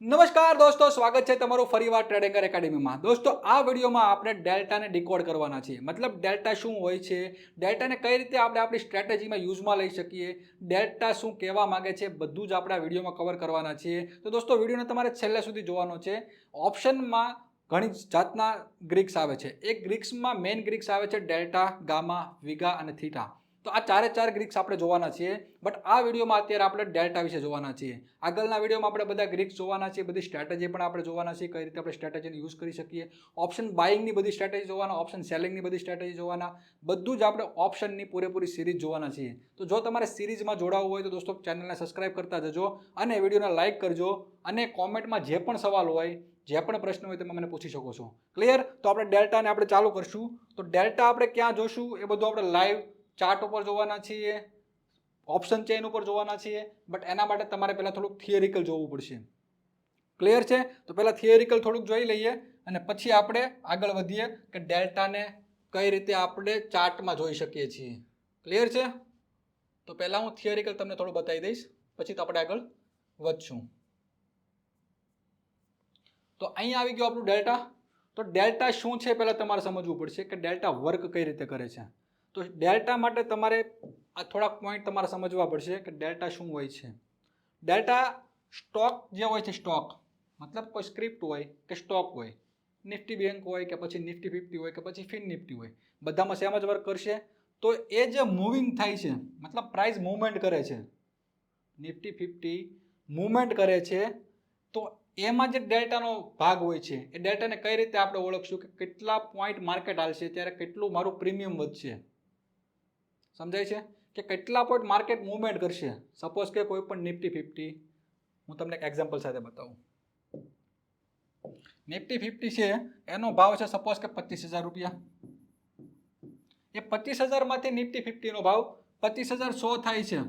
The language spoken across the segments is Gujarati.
નમસ્કાર દોસ્તો, સ્વાગત છે તમારું ફરીવાર ટ્રેડિંગર એકેડમીમાં। દોસ્તો, આ વિડીયોમાં આપણે ડેલ્ટાને ડીકોડ કરવાના છીએ। મતલબ ડેલ્ટા શું હોય છે, ડેલ્ટાને કઈ રીતે આપણે આપણી સ્ટ્રેટેજીમાં યુઝમાં લઈ શકીએ, ડેલ્ટા શું કહેવા માંગે છે, બધું જ આપણે આ વિડીયોમાં કવર કરવાના છીએ। તો દોસ્તો, વિડીયોને તમારે છેલ્લે સુધી જોવાનો છે। ઓપ્શનમાં ઘણી જાતના ગ્રીક્સ આવે છે। એક ગ્રીક્સમાં મેઇન ગ્રીક્સ આવે છે ડેલ્ટા, ગામા, વિગા અને થીટા। તો આ ચાર ગ્રીક્સ આપણે જોવાના છીએ, બટ આ વિડીયોમાં અત્યારે આપણે ડેલ્ટા વિશે જોવાના છીએ। આગળના વિડીયોમાં આપણે બધા ગ્રીક્સ જોવાના છીએ, બધી સ્ટ્રેટેજી પણ આપણે જોવાના છીએ, કઈ રીતે આપણે સ્ટ્રેટેજીને યુઝ કરી શકીએ, ઓપ્શન બાઇંગની બધી સ્ટ્રેટેજી જોવાના, ઓપ્શન સેલિંગની બધી સ્ટ્રેટેજી જોવાના, બધું જ આપણે ઓપ્શનની પૂરેપૂરી સિરીઝ જોવાના છીએ। તો જો તમારે સિરીઝમાં જોડાવવું હોય તો દોસ્તો ચેનલને સબસ્ક્રાઇબ કરતા જજો અને વિડીયોને લાઇક કરજો અને કોમેન્ટમાં જે પણ સવાલ હોય, જે પણ પ્રશ્ન હોય તમે મને પૂછી શકો છો। ક્લિયર? તો આપણે ડેલ્ટાને આપણે ચાલુ કરશું। તો ડેલ્ટા આપણે ક્યાં જોશું એ બધું આપણે લાઈવ ચાર્ટ ઉપર જોવાના છીએ, ઓપ્શન ચેઇન ઉપર જોવાના છીએ, બટ એના માટે તમારે પહેલાં થોડુંક થિયરિકલ જોવું પડશે। ક્લિયર છે? તો પહેલાં થિયરિકલ થોડુંક જોઈ લઈએ અને પછી આપણે આગળ વધીએ કે ડેલ્ટાને કઈ રીતે આપણે ચાર્ટમાં જોઈ શકીએ છીએ। ક્લિયર છે? તો પહેલાં હું થિયરિકલ તમને થોડું બતાવી દઈશ, પછી તો આપણે આગળ વધશું। તો અહીંયા આવી ગયો આપણું ડેલ્ટા। તો ડેલ્ટા શું છે પહેલાં તમારે સમજવું પડશે કે ડેલ્ટા વર્ક કઈ રીતે કરે છે। તો ડેલ્ટા માટે તમારે આ થોડાક પોઈન્ટ તમારે સમજવા પડશે કે ડેલ્ટા શું હોય છે। ડેલ્ટા સ્ટોક જે હોય છે, સ્ટોક મતલબ કોઈ સ્ક્રિપ્ટ હોય કે સ્ટોક હોય, નિફ્ટી બેંક હોય કે પછી નિફ્ટી 50 હોય કે પછી ફિન નિફ્ટી હોય, બધામાં સેમ જ વર્ક કરશે। તો એ જે મૂવિંગ થાય છે, મતલબ પ્રાઇસ મૂવમેન્ટ કરે છે, નિફ્ટી 50 મૂવમેન્ટ કરે છે, તો એમાં જે ડેલ્ટાનો ભાગ હોય છે એ ડેલ્ટાને કઈ રીતે આપણે ઓળખશું કે કેટલા પોઈન્ટ માર્કેટ હાલશે ત્યારે કેટલું મારું પ્રીમિયમ વધશે। સમજાય છે કે કેટલા પોઈન્ટ માર્કેટ મૂવમેન્ટ કરશે। સપોઝ કે કોઈ પણ નિફ્ટી 50, હું તમને એક એક્ઝામ્પલ સાથે બતાવું। નિફ્ટી 50 છે, એનો ભાવ છે સપોઝ કે 25,000 રૂપિયા। એ 25,000 માંથી નિફ્ટી 50 નો ભાવ 25,100 થાય છે,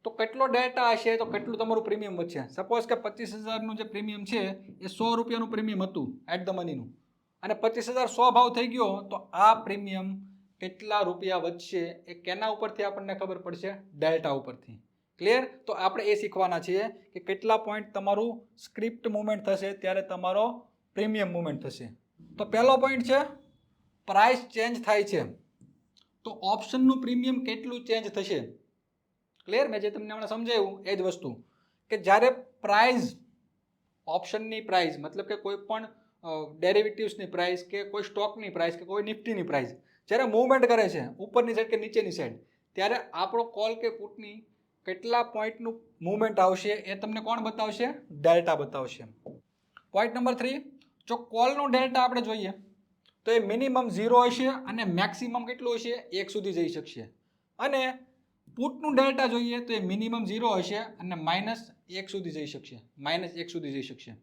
તો કેટલો ડેલ્ટા હશે તો કેટલું તમારું પ્રીમિયમ વધશે। સપોઝ કે 25,000નું જે પ્રીમિયમ છે એ 100 રૂપિયાનું પ્રીમિયમ હતું એટ ધ મનીનું, અને 25,100 ભાવ થઈ ગયો, તો આ પ્રીમિયમ કેટલા રૂપિયા વધશે એ કેના ઉપરથી આપણને ખબર પડશે? ડેલ્ટા ઉપરથી। ક્લિયર? તો આપણે એ શીખવાના છીએ કે કેટલા પોઈન્ટ તમારું સ્ક્રિપ્ટ મૂવમેન્ટ થશે ત્યારે તમારો પ્રીમિયમ મૂવમેન્ટ થશે। તો પહેલો પોઈન્ટ છે પ્રાઇસ ચેન્જ થાય છે, તો ઓપ્શનનું પ્રીમિયમ કેટલું ચેન્જ થશે। ક્લિયર? મેં જે તમને હમણાં સમજાવ્યું એ જ વસ્તુ કે જ્યારે પ્રાઇસ, ઓપ્શનની પ્રાઇસ મતલબ કે કોઈ પણ ડેરિવેટિવ્સની પ્રાઇસ કે કોઈ સ્ટોકની પ્રાઇસ કે કોઈ નિફ્ટીની પ્રાઇસ જ્યારે મૂવમેન્ટ કરે છે ઉપરની સાઈડ કે નીચેની સાઈડ, ત્યારે આપણો કોલ કે પુટની કેટલા પોઈન્ટનું મૂવમેન્ટ આવશે એ તમને કોણ બતાવશે? ડેલ્ટા બતાવશે। પોઈન્ટ નંબર 3, જો કોલનું ડેલ્ટા આપણે જોઈએ તો એ મિનિમમ 0 હશે અને મેક્સિમમ કેટલું હશે? 1 સુધી જઈ શકશે। અને પુટનું ડેલ્ટા જોઈએ તો એ મિનિમમ 0 હશે અને -1 સુધી જઈ શકશે, -1 સુધી જઈ શકશે।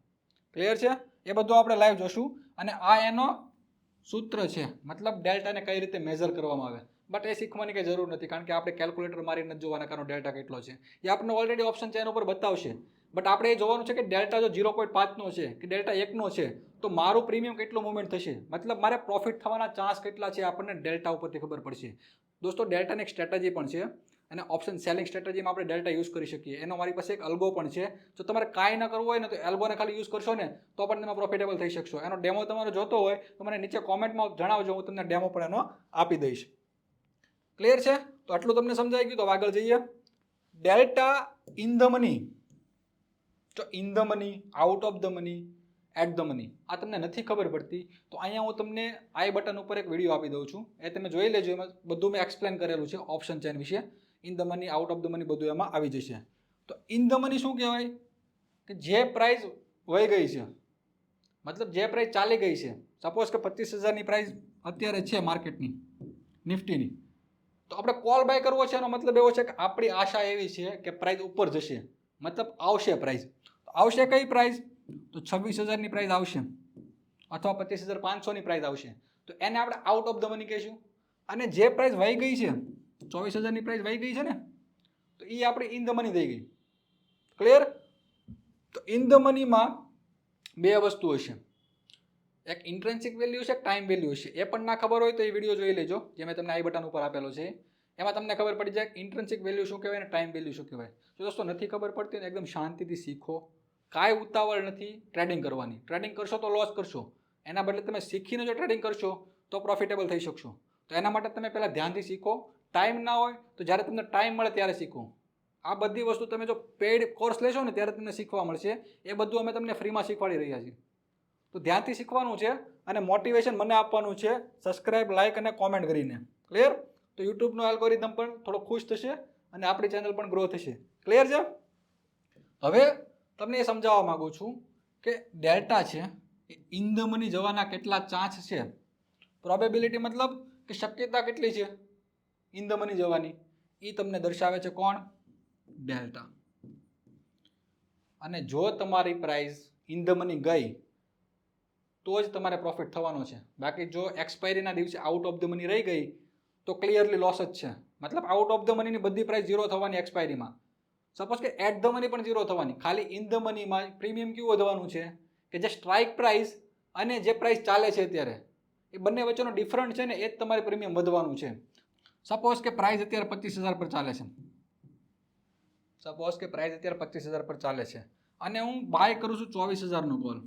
ક્લિયર છે? એ બધું આપણે લાઈવ જોશું અને આ એનો સૂત્ર છે, મતલબ ડેલ્ટાને કઈ રીતે મેઝર કરવામાં આવે। બટ એ શીખવાની કંઈ જરૂર નથી, કારણ કે આપણે કેલ્ક્યુલેટર મારી નથી જોવાના કારણ ડેલ્ટા કેટલો છે, એ આપણને ઓલરેડી ઓપ્શન ચેન ઉપર બતાવશે। બટ આપણે એ જોવાનું છે કે ડેલ્ટા જો 0.5નો છે કે ડેલ્ટા 1નો છે તો મારું પ્રીમિયમ કેટલું મૂવમેન્ટ થશે, મતલબ મારે પ્રોફિટ થવાના ચાન્સ કેટલા છે આપણને ડેલ્ટા ઉપરથી ખબર પડશે। દોસ્તો, ડેલ્ટાની એક સ્ટ્રેટેજી પણ છે અને ઓપ્શન સેલિંગ સ્ટ્રેટેજીમાં આપણે ડેલ્ટા યુઝ કરી શકીએ। એનો મારી પાસે એક અલ્ગો પણ છે, જો તમારે કાંઈ ન કરવું હોય ને તો એલ્ગોને ખાલી યુઝ કરશો ને તો પણ તમે પ્રોફિટેબલ થઈ શકશો। એનો ડેમો તમારે જોતો હોય તો મને નીચે કોમેન્ટમાં જણાવજો, હું તમને ડેમો પણ એનો આપી દઈશ। ક્લિયર છે? તો આટલું તમને સમજાઈ ગયું, તો આગળ જઈએ। ડેલ્ટા ઇન ધ મની, તો in the money, out of the money, at the money, આ તમને નથી ખબર પડતી તો અહીંયા હું તમને આઈ બટન ઉપર એક વિડીયો આપી દઉં છું, એ તમે જોઈ લેજો। એમાં બધું મેં એક્સપ્લેન કરેલું છે ઓપ્શન ચેન વિશે, in the money, out of the money બધું એમાં આવી જશે। તો ઇન ધ મની શું કહેવાય કે જે પ્રાઇસ વહી ગઈ છે, મતલબ જે પ્રાઇસ ચાલી ગઈ છે, સપોઝ કે 25,000ની પ્રાઇસ અત્યારે છે માર્કેટની નિફ્ટીની, તો આપણે કોલ બાય કરવો છે, એનો મતલબ એવો છે કે આપણી આશા એવી છે કે પ્રાઇસ ઉપર જશે, મતલબ આવશે પ્રાઇસ। તો આવશે કઈ પ્રાઇસ? તો 26,000ની પ્રાઇસ આવશે અથવા 25,500ની પ્રાઇસ આવશે, તો એને આપણે આઉટ ઓફ ધ મની કહીશું। અને જે પ્રાઇસ વહી ગઈ છે, 24,000ની પ્રાઇસ વહી ગઈ છે ને, તો એ આપણી ઇન ધ મની થઈ ગઈ। ક્લિયર? તો ઇન ધ મનીમાં બે વસ્તુ હશે, એક ઇન્ટ્રિન્સિક વેલ્યુ છે, ટાઈમ વેલ્યુ હશે। એ પણ ના ખબર હોય તો એ વિડીયો જોઈ લેજો, જે મેં તમને આઈ બટન ઉપર આપેલો છે। એમાં તમને ખબર પડી જાય ઇન્ટ્રિન્સિક વેલ્યુ શું કહેવાય અને ટાઈમ વેલ્યુ શું કહેવાય. જો દોસ્તો નથી ખબર પડતી ને એકદમ શાંતિથી શીખો. કાંઈ ઉતાવળ નથી ટ્રેડિંગ કરવાની. ટ્રેડિંગ કરશો તો લોસ કરશો, એના બદલે તમે શીખીને જો ટ્રેડિંગ કરશો તો પ્રોફિટેબલ થઈ શકશો. તો એના માટે તમે પહેલાં ધ્યાનથી શીખો. ટાઈમ ના હોય તો જ્યારે તમને ટાઈમ મળે ત્યારે શીખો. આ બધી વસ્તુ તમે જો પેઇડ કોર્સ લેશો ને ત્યારે તમને શીખવા મળશે. એ બધું અમે તમને ફ્રીમાં શીખવાડી રહ્યા છીએ. તો ધ્યાનથી શીખવાનું છે અને મોટિવેશન મને આપવાનું છે સબસ્ક્રાઇબ, લાઇક અને કોમેન્ટ કરીને. ક્લિયર? તો યુટ્યુબનો એલ્ગોરિધમ પણ થોડો ખુશ થશે અને આપણી ચેનલ પણ ગ્રો થશે. ક્લિયર છે? હવે તમને એ સમજાવવા માગું છું કે ડેલ્ટા છે એ ઇન ધ મની જવાના કેટલા ચાન્સ છે. પ્રોબેબિલિટી મતલબ કે શક્યતા કેટલી છે ઇન ધ મની જવાની, એ તમને દર્શાવે છે કોણ? ડેલ્ટા. અને જો તમારી પ્રાઇસ ઇન ધ મની ગઈ તો જ તમારે પ્રોફિટ થવાનો છે. બાકી જો એક્સપાયરીના દિવસે આઉટ ઓફ ધ મની રહી ગઈ તો ક્લિયરલી લોસ જ છે. મતલબ આઉટ ઓફ ધ મનીની બધી પ્રાઇસ ઝીરો થવાની એક્સપાયરીમાં. સપોઝ કે એટ ધ મની પણ ઝીરો થવાની. ખાલી ઇન ધ મનીમાં પ્રીમિયમ કેવું વધવાનું છે કે જે સ્ટ્રાઇક પ્રાઇસ અને જે પ્રાઇસ ચાલે છે અત્યારે એ બંને વચ્ચેનો ડિફરન્ટ છે ને એ જ તમારે પ્રીમિયમ વધવાનું છે. સપોઝ કે પ્રાઇસ અત્યારે 25,000 પર ચાલે છે. સપોઝ કે પ્રાઇસ અત્યારે 25,000 પર ચાલે છે અને હું બાય કરું છું 24,000નો કોલ.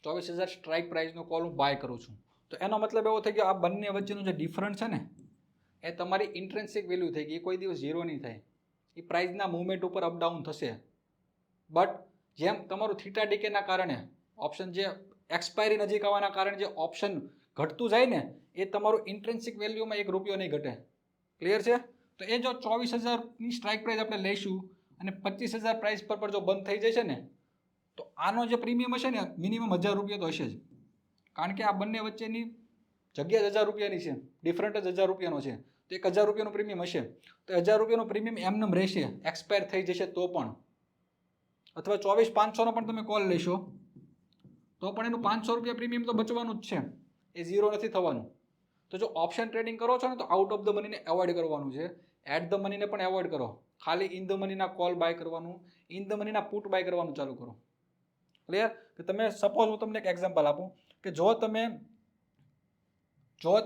24,000 સ્ટ્રાઇક પ્રાઇસનો કોલ હું બાય કરું છું. તો એનો મતલબ એવો થઈ ગયો આ બંને વચ્ચેનો જે ડિફરન્સ છે ને એ તમારી ઇન્ટ્રિન્સિક વેલ્યુ થઈ ગઈ. એ કોઈ દિવસ ઝીરો નહીં થાય. એ પ્રાઇસના મૂવમેન્ટ ઉપર અપડાઉન થશે. બટ જેમ તમારું થીટા ડીકેના કારણે ઓપ્શન જે એક્સપાયરી નજીક આવવાના કારણે જે ઓપ્શન ઘટતું જાય ને એ તમારું ઇન્ટ્રિન્સિક વેલ્યુમાં ₹1 નહીં ઘટે. ક્લિયર છે? તો એ જો 24,000ની સ્ટ્રાઇક પ્રાઇસ આપણે લઈશું અને 25,000 પ્રાઇસ પર જો બંધ થઈ જશે ને તો આનો જે પ્રીમિયમ હશે ને મિનિમમ ₹1,000 તો હશે જ. કારણ કે આ બંને વચ્ચેની જગ્યા જ ₹1,000ની છે, ડિફરન્ટ જ ₹1,000નો છે. તો એક ₹1,000નું પ્રીમિયમ હશે તો ₹1,000નું પ્રીમિયમ એમનેમ રહેશે, એક્સપાયર થઈ જશે તો પણ. અથવા 24,500નો પણ તમે કોલ લેશો તો પણ એનું ₹500 પ્રીમિયમ તો બચવાનું જ છે, એ ઝીરો નથી થવાનું. તો જો ઓપ્શન ટ્રેડિંગ કરો છો ને તો આઉટ ઓફ ધ મનીને એવોઇડ કરવાનું છે. એટ ધ મનીને પણ એવોઇડ કરો. ખાલી ઇન ધ મનીના કોલ બાય કરવાનું, ઇન ધ મનીના પુટ બાય કરવાનું ચાલુ કરો. ક્લિયર? કે તમે સપોઝ હું તમને એક એક્ઝામ્પલ આપું કે જો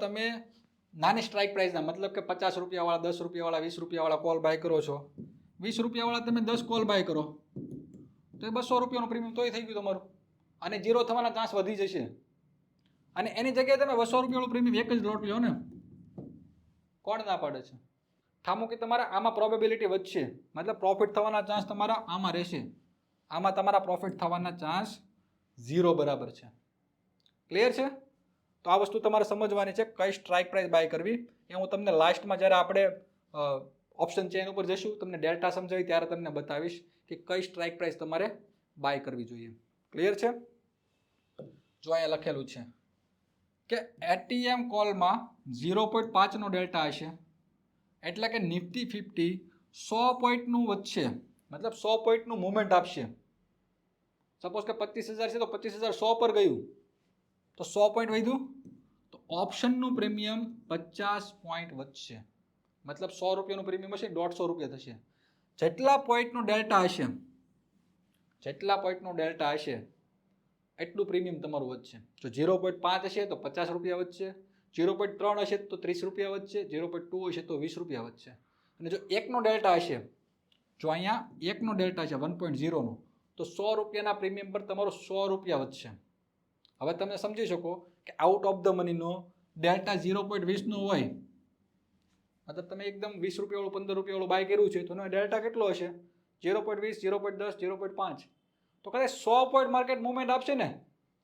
તમે નાની સ્ટ્રાઇક પ્રાઇસના મતલબ કે ₹50 વાળા, ₹10 વાળા, ₹20 વાળા કોલ બાય કરો છો, ₹20 વાળા તમે 10 કોલ બાય કરો તો એ ₹200નું પ્રીમિયમ તોય થઈ ગયું તમારું અને ઝીરો થવાના ચાન્સ વધી જશે. અને એની જગ્યાએ તમે ₹200 પ્રીમિયમ એક જ લોટ લો ને, કોણ ના પાડે છે? ઠામું કે તમારા આમાં પ્રોબેબિલિટી વધશે, મતલબ પ્રોફિટ થવાના ચાન્સ તમારા આમાં રહેશે. આમાં તમારા પ્રોફિટ થવાના ચાન્સ 0 બરાબર છે. ક્લિયર છે? તો આ વસ્તુ તમારે સમજવાની છે. કઈ સ્ટ્રાઇક પ્રાઇસ બાય કરવી એ હું તમને લાસ્ટમાં જ્યારે આપણે ઓપ્શન ચેન ઉપર જઈશું તમને ડેલ્ટા સમજાવી ત્યારે તમને બતાવીશ કે કઈ સ્ટ્રાઇક પ્રાઇસ તમારે બાય કરવી જોઈએ. ક્લિયર છે? જો અહીંયા લખેલું છે કે એટીએમ કોલમાં 0.5નો ડેલ્ટા હશે એટલે કે નિફ્ટી 50 100 પોઈન્ટનું વધશે, મતલબ 100 પોઈન્ટનું મુવમેન્ટ આપશે. સપોઝ કે 25,000 છે તો 25,000 100 પર ગયું તો 100 પોઈન્ટ વધ્યું તો ઓપ્શનનું પ્રીમિયમ 50 પોઈન્ટ વધશે. મતલબ ₹100નું પ્રીમિયમ હશે ₹150 થશે. જેટલા પોઈન્ટનું ડેલ્ટા હશે એટલું પ્રીમિયમ તમારું વધશે. જો 0.5 હશે તો ₹50 વધશે, 0.3 હશે તો ₹30 વધશે, 0.2 હશે તો ₹20 વધશે. અને જો એકનો ડેલ્ટા હશે, જો અહીંયા એકનો ડેલ્ટા છે 1.0નો તો ₹100ના પ્રીમિયમ પર તમારો ₹100 વધશે. હવે તમે સમજી શકો કે આઉટ ઓફ ધ મનીનો ડેલ્ટા 0.20નો હોય, મતલબ તમે એકદમ ₹20 વાળું, ₹15 બાય કર્યું છે તો એનો ડેલ્ટા કેટલો હશે? 0.20, 0.10, 0.5. તો કદાચ 100 પોઈન્ટ માર્કેટ મુવમેન્ટ આપશે ને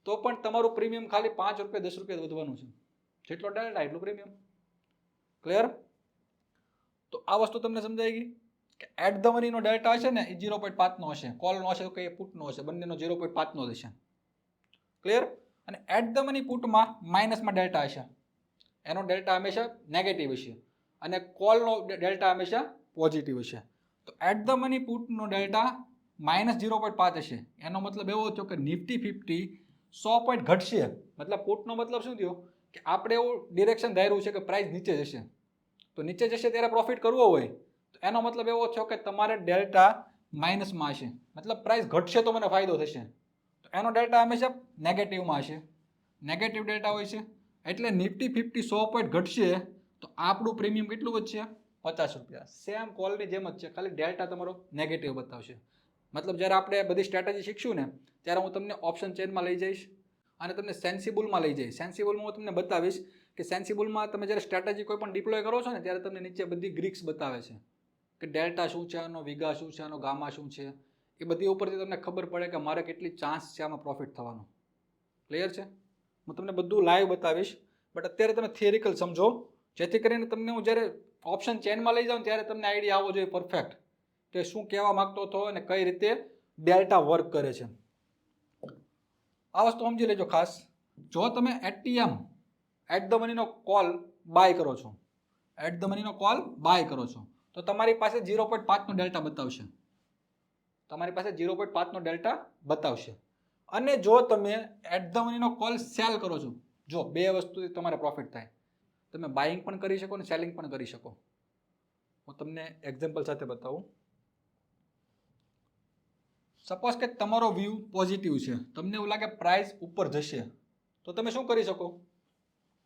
તો પણ તમારું પ્રીમિયમ ખાલી ₹5, ₹10 વધવાનું છે. જેટલો ડેલ્ટા એટલું પ્રીમિયમ. ક્લિયર? તો આ વસ્તુ તમને સમજાઈ ગઈ કે એટ ધ મનીનો ડેલ્ટા હશે ને એ 0.5નો હશે, કોલનો હશે કે પુટનો હશે, બંનેનો 0.5નો હશે. ક્લિયર? અને એટ ધ મની પુટમાં માઇનસમાં ડેલ્ટા હશે, એનો ડેલ્ટા હંમેશા નેગેટિવ હશે અને કોલનો ડેલ્ટા હંમેશા પોઝિટિવ હશે. તો એટ ધ મની પુટનો ડેલ્ટા -0.5 હશે. એનો મતલબ એવો થયો કે નિફ્ટી 50 100 પોઈન્ટ ઘટશે. મતલબ પુટનો મતલબ શું થયો કે આપણે એવું ડિરેક્શન ધાર્યું છે કે પ્રાઇસ નીચે જશે, તો નીચે જશે ત્યારે પ્રોફિટ કરવો હોય તો એનો મતલબ એવો થયો કે તમારે ડેલ્ટા માઇનસમાં હશે, મતલબ પ્રાઇસ ઘટશે તો મને ફાયદો થશે. તો એનો ડેલ્ટા હંમેશા નેગેટિવમાં હશે, નેગેટિવ ડેલ્ટા હોય છે. એટલે નિફ્ટી 50 100 પોઈન્ટ ઘટશે તો આપણું પ્રીમિયમ કેટલું વધશે? 50 રૂપિયા. સેમ કોલની જેમ જ છે, ખાલી ડેલ્ટા તમારો નેગેટિવ બતાવશે. મતલબ જ્યારે આપણે બધી સ્ટ્રેટેજી શીખશું ને ત્યારે હું તમને ઓપ્શન ચેનમાં લઈ જઈશ અને તમને સેન્સિબલમાં લઈ જઈશ. સેન્સિબલમાં હું તમને બતાવીશ કે સેન્સિબલમાં તમે જ્યારે સ્ટ્રેટેજી કોઈ પણ ડિપ્લોય કરો છો ને ત્યારે તમને નીચે બધી ગ્રીક્સ બતાવે છે કે ડેલ્ટા શું છે, આનો વિગા શું છે, આનો ગામા શું છે. એ બધી ઉપરથી તમને ખબર પડે કે મારે કેટલી ચાન્સ છે આમાં પ્રોફિટ થવાનો. ક્લિયર છે? હું તમને બધું લાઈવ બતાવીશ, બટ અત્યારે તમે થિયરિકલ સમજો, જેથી કરીને તમને હું જ્યારે ઓપ્શન ચેનમાં લઈ જાઉં ત્યારે તમને આઈડિયા આવવો જોઈએ પરફેક્ટ કે શું કહેવા માગતો હતો અને કઈ રીતે ડેલ્ટા વર્ક કરે છે. આ વસ્તુ સમજી લેજો ખાસ. જો તમે એટીએમ એટ ધ મનીનો કોલ બાય કરો છો, એટ ધ મનીનો કોલ બાય કરો છો, તો તમારી પાસે 0.5નો ડેલ્ટા બતાવશે. તમારી પાસે 0.5નો ડેલ્ટા બતાવશે. અને જો તમે એટ ધ મનીનો કોલ સેલ કરો છો, જો બે વસ્તુથી તમારે પ્રોફિટ થાય. તમે બાઇંગ પણ કરી શકો અને સેલિંગ પણ કરી શકો. હું તમને એક્ઝામ્પલ સાથે બતાવું. સપોઝ કે તમારો વ્યૂ પોઝિટિવ છે, તમને એવું લાગે પ્રાઇસ ઉપર જશે, તો તમે શું કરી શકો?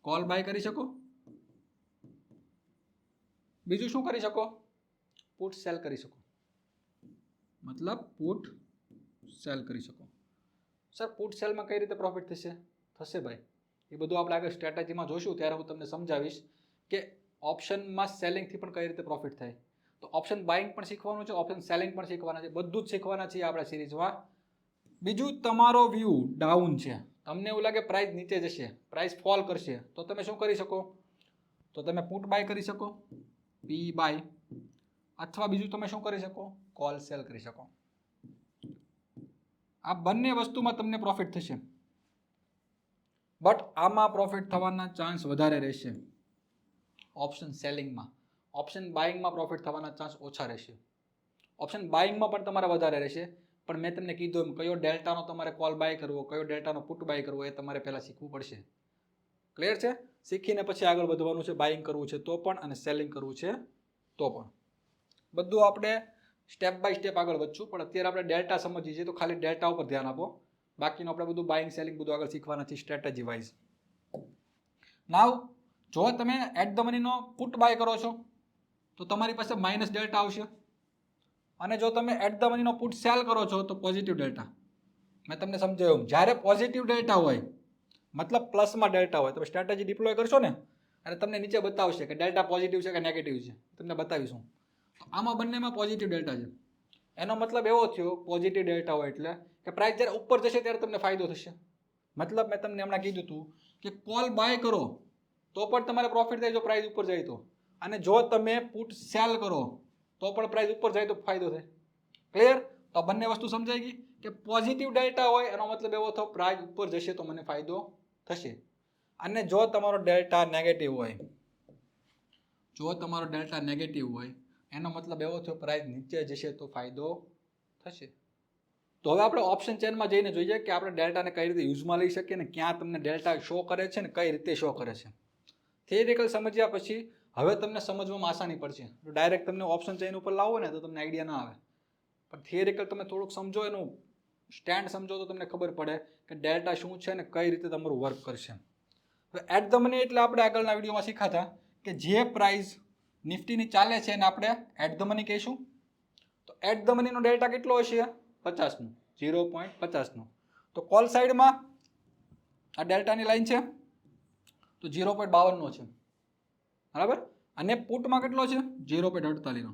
કોલ બાય કરી શકો. બીજું શું કરી શકો? પુટ સેલ કરી શકો. મતલબ પુટ સેલ કરી શકો. સર પુટ સેલમાં કઈ રીતે પ્રોફિટ થશે? થશે ભાઈ, એ બધું આપણે આગળ સ્ટ્રેટેજીમાં જોઈશું ત્યારે હું તમને સમજાવીશ કે ઓપ્શનમાં સેલિંગથી પણ કઈ રીતે પ્રોફિટ થાય. તો ઓપ્શન બાઇંગ પણ શીખવાનું છે, ઓપ્શન સેલિંગ પણ શીખવાના છે, બધું જ શીખવાના છીએ આપણા સિરીઝમાં. બીજું, તમારો વ્યૂ ડાઉન છે, તમને એવું લાગે પ્રાઇસ નીચે જશે, પ્રાઇસ ફોલ કરશે, તો તમે શું કરી શકો? તો તમે પુટ બાય કરી શકો, પી બાય, અથવા બીજું તમે શું કરી શકો? કોલ સેલ કરી શકો. આ બંને વસ્તુમાં તમને પ્રોફિટ થશે, બટ આમાં પ્રોફિટ થવાના ચાન્સ વધારે રહેશે ઓપ્શન સેલિંગમાં. ઓપ્શન બાઇંગમાં પ્રોફિટ થવાના ચાન્સ ઓછા રહેશે. ઓપ્શન બાઇંગમાં પણ તમારે વધારે રહેશે, પણ મેં તમને કીધું એમ કયો ડેલ્ટાનો તમારે કોલ બાય કરવો, કયો ડેલ્ટાનો પુટ બાય કરવો, એ તમારે પહેલાં શીખવું પડશે. ક્લિયર છે? શીખીને પછી આગળ વધવાનું છે. બાઇંગ કરવું છે તો પણ અને સેલિંગ કરવું છે તો પણ. બધું આપણે સ્ટેપ બાય સ્ટેપ આગળ વધશું, પણ અત્યારે આપણે ડેલ્ટા સમજીએ છીએ તો ખાલી ડેલ્ટા ઉપર ધ્યાન આપો. બાકીનું આપણે બધું બાઇંગ સેલિંગ બધું આગળ શીખવાના છે સ્ટ્રેટેજી વાઇઝ. નાવ જો તમે એટ ધ મનીનો પુટ બાય કરો છો તો તમારી પાસે માઇનસ ડેલ્ટા આવશે, અને જો તમે એટ ધ મનીનો પુટ સેલ કરો છો તો પોઝિટિવ ડેલ્ટા. મેં તમને સમજાવ્યું, જ્યારે પોઝિટિવ ડેલ્ટા હોય મતલબ પ્લસમાં ડેલ્ટા હોય, તમે સ્ટ્રેટેજી ડિપ્લોય કરશો ને અને તમને નીચે બતાવશે કે ડેલ્ટા પોઝિટિવ છે કે નેગેટિવ છે, તમને બતાવીશું. આમાં બંનેમાં પોઝિટિવ ડેલ્ટા છે. એનો મતલબ એવો થયો પોઝિટિવ ડેલ્ટા હોય એટલે કે પ્રાઇસ જ્યારે ઉપર જશે ત્યારે તમને ફાયદો થશે. મતલબ મેં તમને હમણાં કીધું હતું કે કોલ બાય કરો તો પણ તમારે પ્રોફિટ થાય જો પ્રાઇસ ઉપર જાય તો, અને જો તમે પુટ સેલ કરો તો પણ પ્રાઇસ ઉપર જાય તો ફાયદો થાય. ક્લિયર? તો બંને વસ્તુ સમજાઈ ગઈ કે પોઝિટિવ ડેલ્ટા હોય એનો મતલબ એવો થયો પ્રાઇસ ઉપર જશે તો મને ફાયદો થશે, અને જો તમારો ડેલ્ટા નેગેટિવ હોય, જો તમારો ડેલ્ટા નેગેટિવ હોય એનો મતલબ એવો થયો પ્રાઇસ નીચે જશે તો ફાયદો થશે. તો હવે આપણે ઓપ્શન ચેનમાં જઈને જોઈએ કે આપણે ડેલ્ટાને કઈ રીતે યુઝમાં લઈ શકીએ ને ક્યાં તમને ડેલ્ટા શો કરે છે ને કઈ રીતે શો કરે છે. થિયરિકલ સમજ્યા પછી હવે તમને સમજવામાં આસાની પડશે. જો ડાયરેક્ટ તમને ઓપ્શન ચેન ઉપર લાવો ને તો તમને આઈડિયા ના આવે, પણ થિયરિકલ તમે થોડુંક સમજો, એનું સ્ટેન્ડ સમજો તો તમને ખબર પડે કે ડેલ્ટા શું છે ને કઈ રીતે તમારું વર્ક કરશે. હવે એટ ધ મની એટલે આપણે આગળના વિડીયોમાં શીખાતા કે જે પ્રાઇસ નિફ્ટીની ચાલે છે એને આપણે એટ ધ મની કહીશું. તો એટ ધ મનીનો ડેલ્ટા કેટલો હશે? 50નો, 0.50નો. તો કોલ સાઈડમાં આ ડેલ્ટાની લાઈન છે તો 0.52નો છે, બરાબર. અને પુટમાં કેટલો છે? 0.48નો,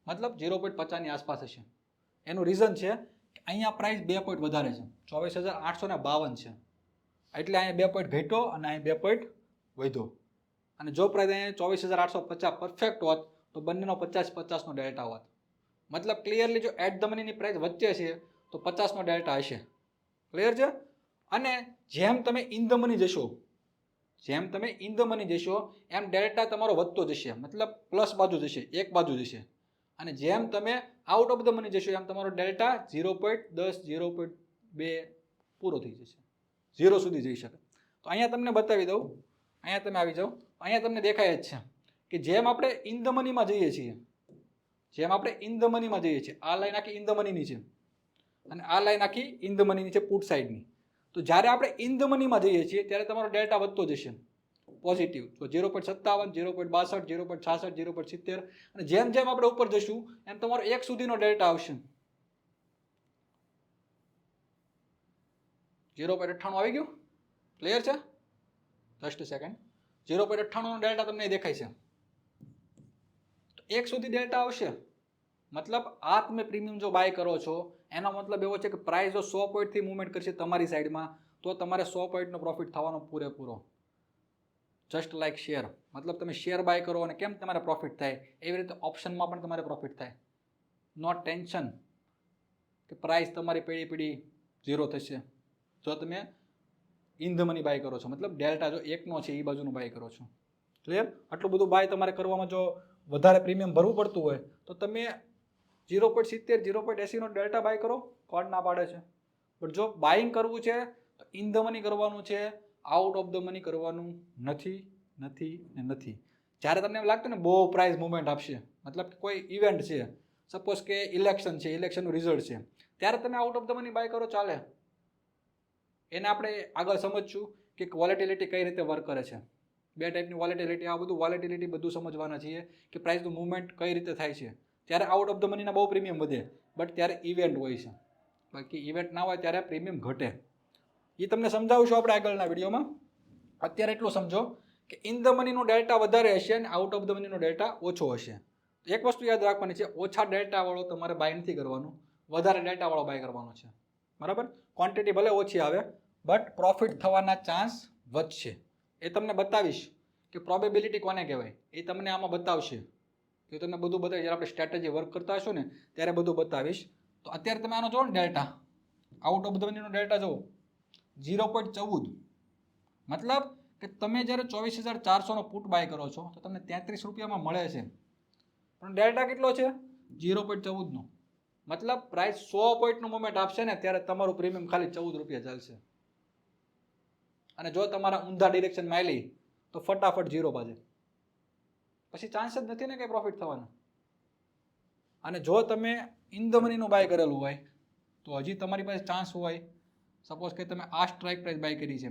મતલબ 0.50ની આસપાસ હશે. એનું રીઝન છે કે અહીંયા પ્રાઇસ 2 પોઈન્ટ વધારે છે, 24,852 છે, એટલે અહીંયા 2 પોઈન્ટ ઘટ્યો અને અહીંયા 2 પોઈન્ટ વધ્યો. અને જો પ્રાઇસ અહીંયા 24,850 પરફેક્ટ હોત તો બંનેનો 50-50નો ડેલ્ટા હોત. મતલબ ક્લિયરલી જો એટ ધ મનીની પ્રાઇસ વચ્ચે છે તો 50નો ડેલ્ટા હશે. ક્લિયર છે? અને જેમ તમે ઇન ધ મની જશો, જેમ તમે ઇન ધ મની જશો એમ ડેલ્ટા તમારો વધતો જશે, મતલબ પ્લસ બાજુ જશે, એક બાજુ જશે. અને જેમ તમે આઉટ ઓફ ધ મની જશો એમ તમારો ડેલ્ટા 0.10, 0.2 પૂરો થઈ જશે, 0 સુધી જઈ શકે. તો અહીંયા તમને બતાવી દઉં, અહીંયા તમે આવી જાઓ, અહીંયા તમને દેખાય જ છે કે જેમ આપણે ઇન ધ મનીમાં જઈએ છીએ, જેમ આપણે ઇન ધ મનીમાં જઈએ છીએ, આ લાઈન આખી ઇન ધ મનીની છે અને આ લાઈન આખી ઇન ધ મનીની છે પુટ સાઈડની. તો જ્યારે આપણે ઇન ધ મનીમાં જઈએ છીએ ત્યારે તમારો ડેલ્ટા વધતો જશે, પોઝિટિવ. તો 0.57, 0.62, 0.66, 0.70 અને જેમ જેમ આપણે ઉપર જશું એમ તમારો 1 સુધીનો ડેલ્ટા આવશે. 0.98 આવી ગયું? ક્લિયર છે? Just second. 0.98નો ડેલ્ટા તમને દેખાય છે. તો 1 સુધી ડેલ્ટા આવશે. મતલબ આ તમે પ્રીમિયમ જો બાય કરો છો એનો મતલબ એવો છે કે પ્રાઇસ જો 100 પોઈન્ટથી મૂવમેન્ટ કરશે તમારી સાઈડમાં તો તમારે 100 પોઈન્ટનો પ્રોફિટ થવાનો પૂરેપૂરો. Just like share. મતલબ તમે શેર બાય કરો અને કેમ તમારે પ્રોફિટ થાય એવી રીતે ઓપ્શનમાં પણ તમારે પ્રોફિટ થાય. નો ટેન્શન કે પ્રાઇસ તમારી પીડી ઝીરો થશે જો તમે ઇન ધ મની બાય કરો છો. મતલબ ડેલ્ટા જો એકનો છે એ બાજુનું બાય કરો છો. ક્લિયર? આટલું બધું બાય તમારે કરવામાં જો વધારે પ્રીમિયમ ભરવું પડતું હોય તો તમે 0.70, 0.80નો ડેલ્ટા બાય કરો. કોણ ના પાડે છે? પણ જો બાઇંગ કરવું છે તો ઇન ધ મની કરવાનું છે, આઉટ ઓફ ધ મની કરવાનું નથી. જ્યારે તમને એમ લાગતું ને બહુ પ્રાઇસ મુવમેન્ટ આપશે, મતલબ કે કોઈ ઇવેન્ટ છે, સપોઝ કે ઇલેક્શન છે, ઇલેક્શનનું રિઝલ્ટ છે, ત્યારે તમે out of the money buy કરો ચાલે. એને આપણે આગળ સમજશું કે વોલેટિલિટી કઈ રીતે વર્ક કરે છે. બે ટાઈપની વોલેટિલિટી, આ બધું વોલેટિલિટી બધું સમજવાના છીએ કે પ્રાઇસનું મૂવમેન્ટ કઈ રીતે થાય છે. ત્યારે આઉટ ઓફ ધ મનીના બહુ પ્રીમિયમ વધે, બટ ત્યારે ઇવેન્ટ હોય છે. બાકી ઇવેન્ટ ના હોય ત્યારે પ્રીમિયમ ઘટે. એ તમને સમજાવશું આપણે આગળના વિડીયોમાં. અત્યારે એટલું સમજો કે ઇન ધ મનીનો ડેલ્ટા વધારે હશે અને આઉટ ઓફ ધ મનીનો ડેલ્ટા ઓછો હશે. એક વસ્તુ યાદ રાખવાની છે, ઓછા ડેલ્ટાવાળો તમારે બાય નથી કરવાનું, વધારે ડેલ્ટાવાળો બાય કરવાનો છે. બરાબર? ક્વોન્ટિટી ભલે ઓછી આવે બટ પ્રોફિટ થવાના ચાન્સ વધશે. એ તમને બતાવીશ કે પ્રોબેબિલિટી કોને કહેવાય એ તમને આમાં બતાવશે. કે તમને બધું બતાવીશ. જ્યારે આપણે સ્ટ્રેટેજી વર્ક કરતા હશું ને ત્યારે બધું બતાવીશ. તો અત્યારે તમે આનો જુઓ ને ડેલ્ટા, આઉટ ઓફ ધ મનીનો ડેલ્ટા જુઓ 0.14. મતલબ કે તમે જ્યારે 24,400નો પુટ બાય કરો છો તો તમને 33 રૂપિયામાં મળે છે, પણ ડેલ્ટા કેટલો છે? 0.14નો. મતલબ પ્રાઇસ 100 પોઈન્ટનું મુવમેન્ટ આપશે ને ત્યારે તમારું પ્રીમિયમ ખાલી 14 રૂપિયા ચાલશે. અને જો તમારા ઊંધા ડિરેક્શન માયલી તો ફટાફટ ઝીરો બાજે. પછી ચાન્સ જ નથી ને કંઈ પ્રોફિટ થવાનો. અને જો તમે ઇન ધ મનીનું બાય કરેલું હોય તો હજી તમારી પાસે ચાન્સ હોય. સપોઝ કે તમે આ સ્ટ્રાઇક પ્રાઇસ બાય કરી છે,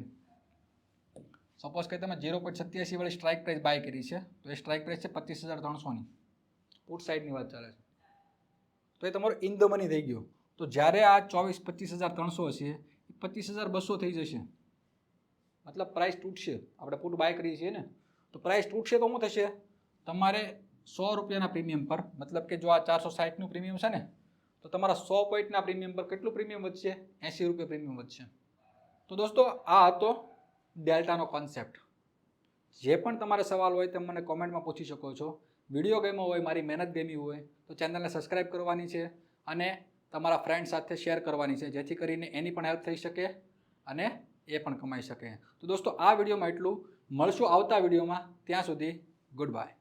સપોઝ કે તમે 0.87 વાળી સ્ટ્રાઇક પ્રાઇસ બાય કરી છે, તો એ સ્ટ્રાઇક પ્રાઇસ છે 25,300ની. પુટ સાઇડની વાત ચાલે છે. તો એ તમારો ઇન ધ મની થઈ ગયો. તો જ્યારે આ 25,300 હશે એ 25,200 થઈ જશે. મતલબ પ્રાઇસ તૂટશે. આપણે પુટ બાય કરીએ છીએ ને, તો પ્રાઇસ તૂટશે તો શું થશે? તમારે 100 રૂપિયાના પ્રીમિયમ પર, મતલબ કે જો આ 460નું પ્રીમિયમ છે ને, તો તમારા 100 પોઈન્ટના પ્રીમિયમ પર કેટલું પ્રીમિયમ વધશે? 80 રૂપિયા પ્રીમિયમ વધશે. તો દોસ્તો આ હતો ડેલ્ટાનો કોન્સેપ્ટ. જે પણ તમારે સવાલ હોય તે મને કોમેન્ટમાં પૂછી શકો છો. વિડીયો ગમ્યો હોય, મારી મહેનત ગમી હોય તો ચેનલને સબસ્ક્રાઈબ કરવાની છે અને તમારા ફ્રેન્ડ સાથે શેર કરવાની છે, જેથી કરીને એની પણ હેલ્પ થઈ શકે અને એ પણ કમાઈ શકે. તો દોસ્તો આ વિડીયોમાં એટલું. મળશું આવતા વિડીયોમાં. ત્યાં સુધી ગુડ બાય.